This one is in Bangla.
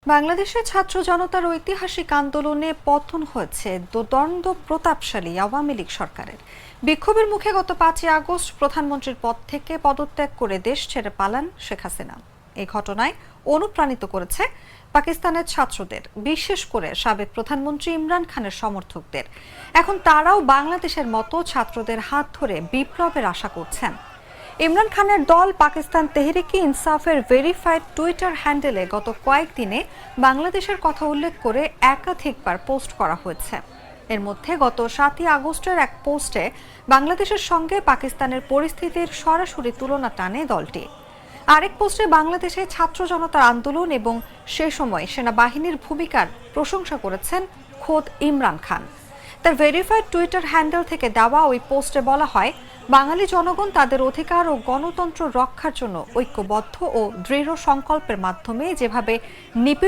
বাংলাদেশের ছাত্র জনতার ঐতিহাসিক আন্দোলনে পতন হয়েছে দোদণ্ড প্রতাপশালী আওয়ামী লীগ সরকারের। বিক্ষোভের মুখে গত 5ই আগস্ট প্রধানমন্ত্রীর পদ থেকে পদত্যাগ করে দেশ ছেড়ে পালান শেখ হাসিনা। এই ঘটনায় অনুপ্রাণিত করেছে পাকিস্তানের ছাত্রদের, বিশেষ করে সাবেক প্রধানমন্ত্রী ইমরান খানের সমর্থকদের। এখন তারাও বাংলাদেশের মতো ছাত্রদের হাত ধরে বিপ্লবের আশা করছেন। ইমরান খানের দল পাকিস্তান তেহরিকে ইনসাফের ভেরিফাইড টুইটার হ্যান্ডেলে গত কয়েকদিনে বাংলাদেশের কথা উল্লেখ করে একাধিকবার পোস্ট করা হয়েছে। এর মধ্যে গত 7ই আগস্টের এক পোস্টে বাংলাদেশের সঙ্গে পাকিস্তানের পরিস্থিতির সরাসরি তুলনা টানে দলটি। আরেক পোস্টে বাংলাদেশে ছাত্র জনতার আন্দোলন এবং সে সময় সেনাবাহিনীর ভূমিকার প্রশংসা করেছেন খোদ ইমরান খান। তার ভেরিফাইড টুইটার হ্যান্ডেল থেকে দেওয়া ওই পোস্টে বলা হয়, বাঙালি জনগণ তাদের অধিকার ও গণতন্ত্র রক্ষার জন্য ঐক্যবদ্ধ ও দৃঢ় সংকল্পের মাধ্যমে যেভাবে